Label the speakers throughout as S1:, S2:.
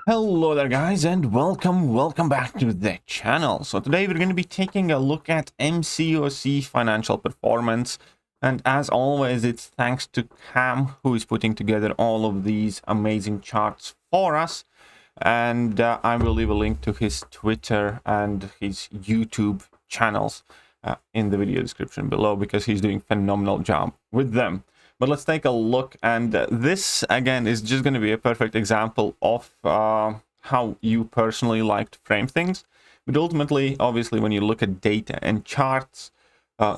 S1: Hello there guys, and welcome back to the channel. So today we're going to be taking a look at MCOC financial performance, and as always it's thanks to Cam, who is putting together all of these amazing charts for us. And I will leave a link to his Twitter and his YouTube channels in the video description below, because he's doing a phenomenal job with them. But let's take a look, and this again is just going to be a perfect example of how you personally like to frame things. But ultimately, obviously, when you look at data and charts,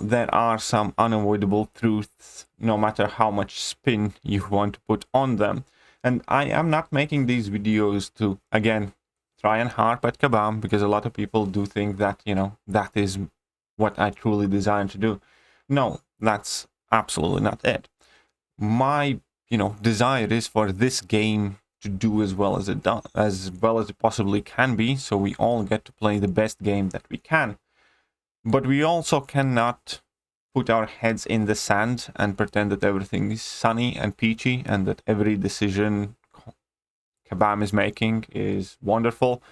S1: there are some unavoidable truths, no matter how much spin you want to put on them. And I am not making these videos to, again, try and harp at Kabam, because a lot of people do think that, that is what I truly designed to do. No, that's absolutely not it. My desire is for this game to do as well as it does, as well as it possibly can be, so we all get to play the best game that we can. But we also cannot put our heads in the sand and pretend that everything is sunny and peachy and that every decision Kabam is making is wonderful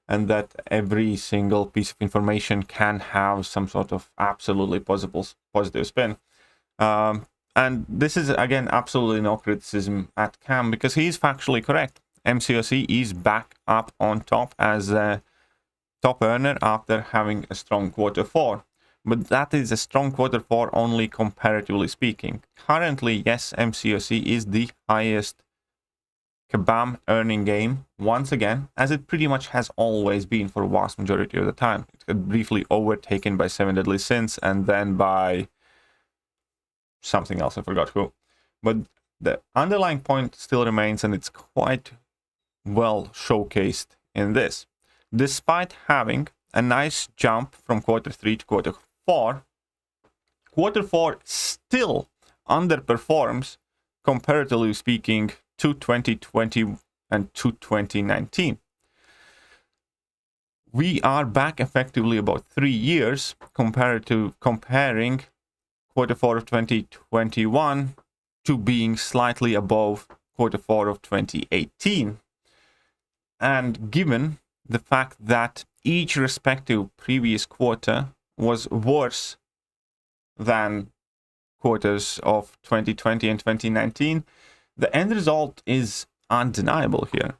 S1: and that every single piece of information can have some sort of absolutely positive spin. And this is, again, absolutely no criticism at Cam, because he is factually correct. MCOC is back up on top as a top earner after having a strong Q4. But that is a strong Q4 only comparatively speaking. Currently, yes, MCOC is the highest Kabam earning game, once again, as it pretty much has always been for a vast majority of the time. It got briefly overtaken by 7 Deadly Sins and then by something else, I forgot who. But the underlying point still remains, and it's quite well showcased in this. Despite having a nice jump from Q3 to Q4, Q4 still underperforms, comparatively speaking, to 2020 and to 2019. We are back effectively about 3 years comparing Q4 of 2021 to being slightly above Q4 of 2018. And given the fact that each respective previous quarter was worse than quarters of 2020 and 2019, the end result is undeniable here.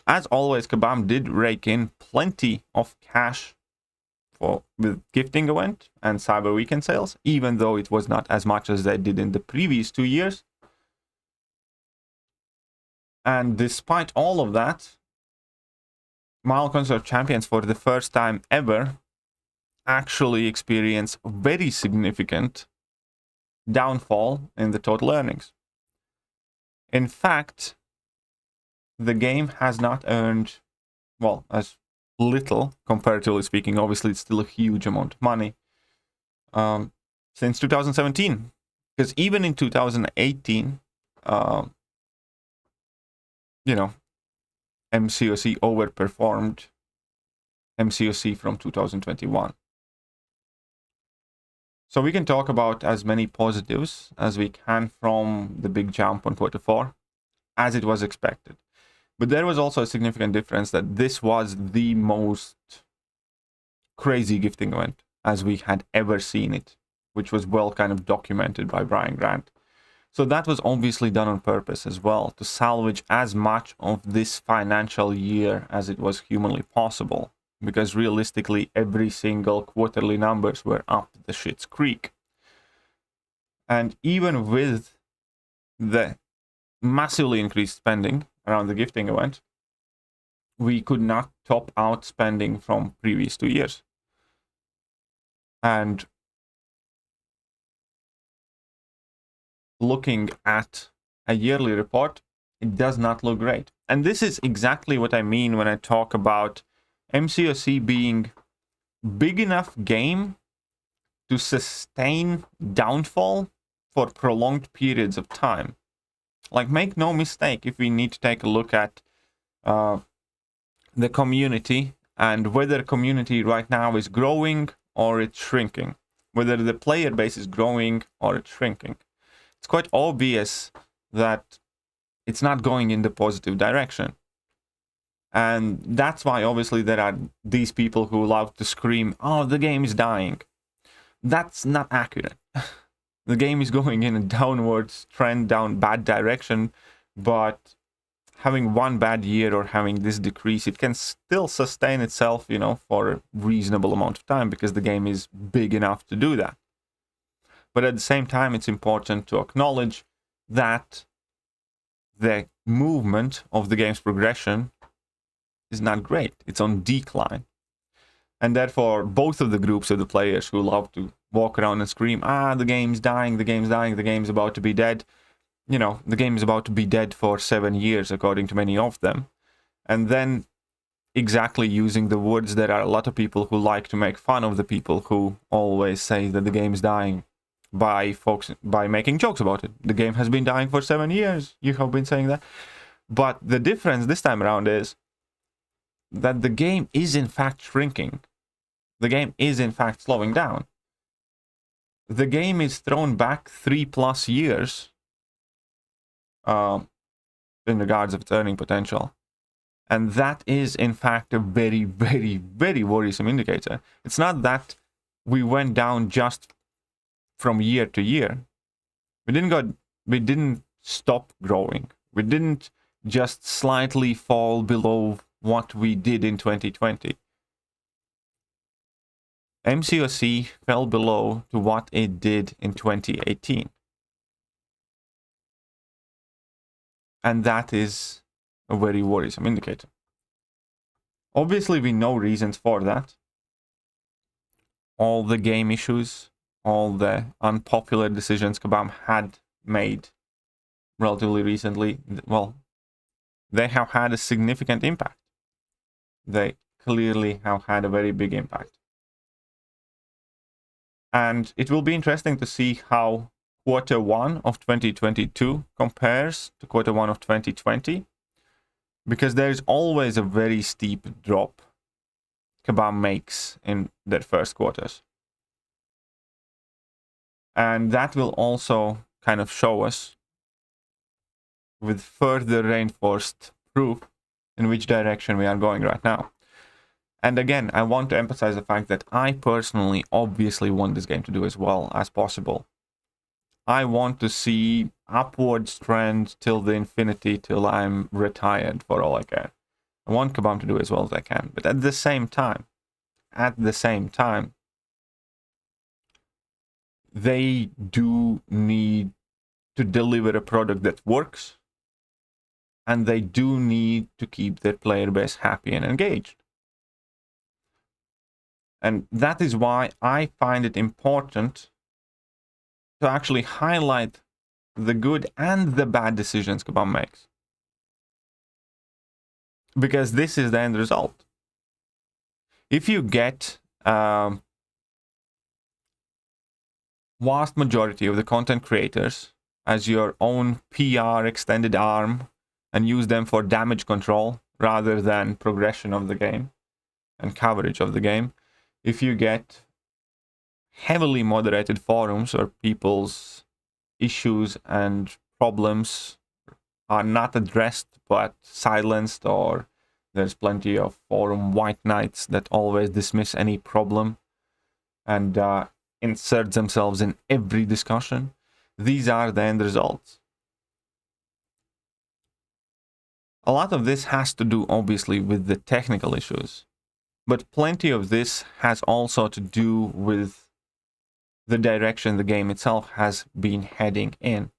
S1: As always, Kabam did rake in plenty of cash with gifting event and Cyber Weekend sales, even though it was not as much as they did in the previous 2 years. And despite all of that, Mile Concert Champions, for the first time ever, actually experience very significant downfall in the total earnings. In fact, the game has not earned, well, as little, comparatively speaking. Obviously, it's still a huge amount of money, since 2017. Because even in 2018, MCOC overperformed MCOC from 2021. So we can talk about as many positives as we can from the big jump on Q4, as it was expected. But there was also a significant difference that this was the most crazy gifting event as we had ever seen it, which was well kind of documented by Brian Grant. So that was obviously done on purpose as well, to salvage as much of this financial year as it was humanly possible, because realistically every single quarterly numbers were up the shit's creek. And even with the massively increased spending around the gifting event, we could not top out spending from previous 2 years. And looking at a yearly report, it does not look great. And this is exactly what I mean when I talk about MCOC being big enough game to sustain downfall for prolonged periods of time. Like, make no mistake, if we need to take a look at the community and whether community right now is growing or it's shrinking, whether the player base is growing or it's shrinking, it's quite obvious that it's not going in the positive direction. And that's why obviously there are these people who love to scream, oh, the game is dying. That's not accurate. The game is going in a downwards trend, down bad direction, but having one bad year or having this decrease, it can still sustain itself, you know, for a reasonable amount of time because the game is big enough to do that. But at the same time, it's important to acknowledge that the movement of the game's progression is not great. It's on decline. And therefore, both of the groups of the players who love to walk around and scream, ah, the game's dying, the game's dying, the game's about to be dead. You know, the game is about to be dead for 7 years, according to many of them. And then exactly using the words, there are a lot of people who like to make fun of the people who always say that the game is dying by making jokes about it. The game has been dying for 7 years. You have been saying that. But the difference this time around is that the game is in fact shrinking. The game is in fact slowing down. The game is thrown back 3+ years in regards of its earning potential. And that is in fact a very, very, very worrisome indicator. It's not that we went down just from year to year. We didn't stop growing. We didn't just slightly fall below what we did in 2020. MCOC fell below to what it did in 2018. And that is a very worrisome indicator. Obviously, we know reasons for that. All the game issues, all the unpopular decisions Kabam had made relatively recently, well, they have had a significant impact. They clearly have had a very big impact. And it will be interesting to see how Q1 of 2022 compares to Q1 of 2020, because there's always a very steep drop Kabam makes in their first quarters. And that will also kind of show us with further reinforced proof in which direction we are going right now. And again, I want to emphasize the fact that I personally obviously want this game to do as well as possible. I want to see upwards trend till the infinity, till I'm retired for all I care. I want Kabam to do as well as I can. But at the same time, they do need to deliver a product that works, and they do need to keep their player base happy and engaged. And that is why I find it important to actually highlight the good and the bad decisions Kabam makes. Because this is the end result. If you get vast majority of the content creators as your own PR extended arm and use them for damage control rather than progression of the game and coverage of the game, if you get heavily moderated forums where people's issues and problems are not addressed but silenced, or there's plenty of forum white knights that always dismiss any problem and insert themselves in every discussion, these are the end results. A lot of this has to do obviously with the technical issues, but plenty of this has also to do with the direction the game itself has been heading in.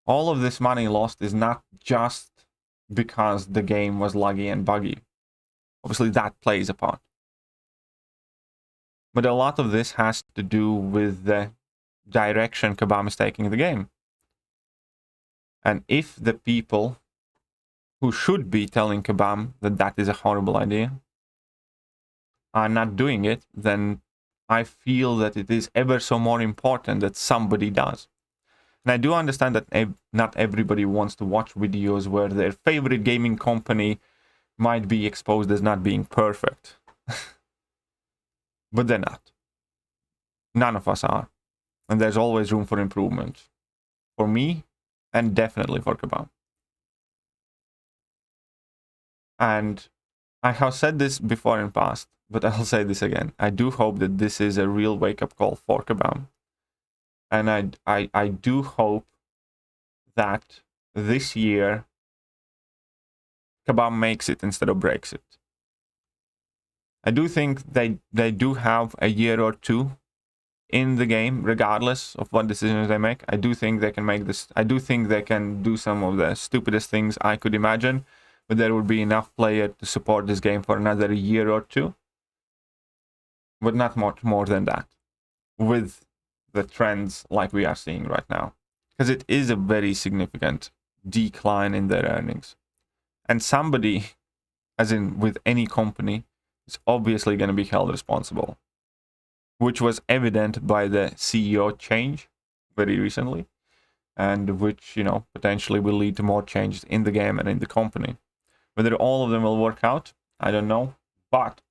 S1: All of this money lost is not just because the game was laggy and buggy. Obviously that plays a part. But a lot of this has to do with the direction Kabam is taking the game. And if the people who should be telling Kabam that that is a horrible idea are not doing it, then I feel that it is ever so more important that somebody does. And I do understand that not everybody wants to watch videos where their favorite gaming company might be exposed as not being perfect. But they're not. None of us are. And there's always room for improvement. For me, and definitely for Kabam. And I have said this before in past, but I'll say this again. I do hope that this is a real wake-up call for Kabam. And I do hope that this year Kabam makes it instead of breaks it. I do think they do have a year or two in the game, regardless of what decisions they make. I do think they can make this. I do think they can do some of the stupidest things I could imagine, but there would be enough player to support this game for another year or two. But not much more than that, with the trends like we are seeing right now. Because it is a very significant decline in their earnings. And somebody, as in with any company, is obviously going to be held responsible, which was evident by the CEO change very recently, and which, you know, potentially will lead to more changes in the game and in the company. Whether all of them will work out, I don't know, but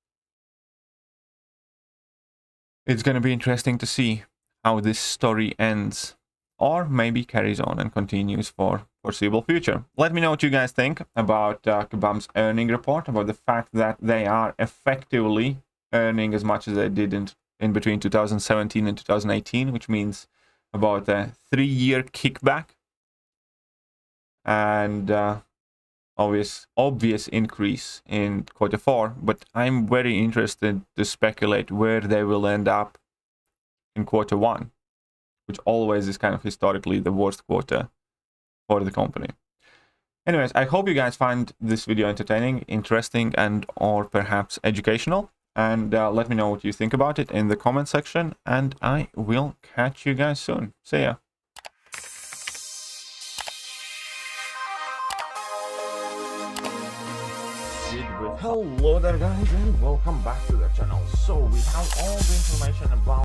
S1: it's going to be interesting to see how this story ends, or maybe carries on and continues for foreseeable future. Let me know what you guys think about Kabam's earning report, about the fact that they are effectively earning as much as they did in between 2017 and 2018, which means about a 3-year kickback, and obvious increase in Q4. But I'm very interested to speculate where they will end up in Q1, which always is kind of historically the worst quarter for the company. Anyways, I hope you guys find this video entertaining, interesting, and or perhaps educational. And let me know what you think about it in the comment section. And I will catch you guys soon. See ya. Hello there guys, and welcome back to the channel. So we have all the information about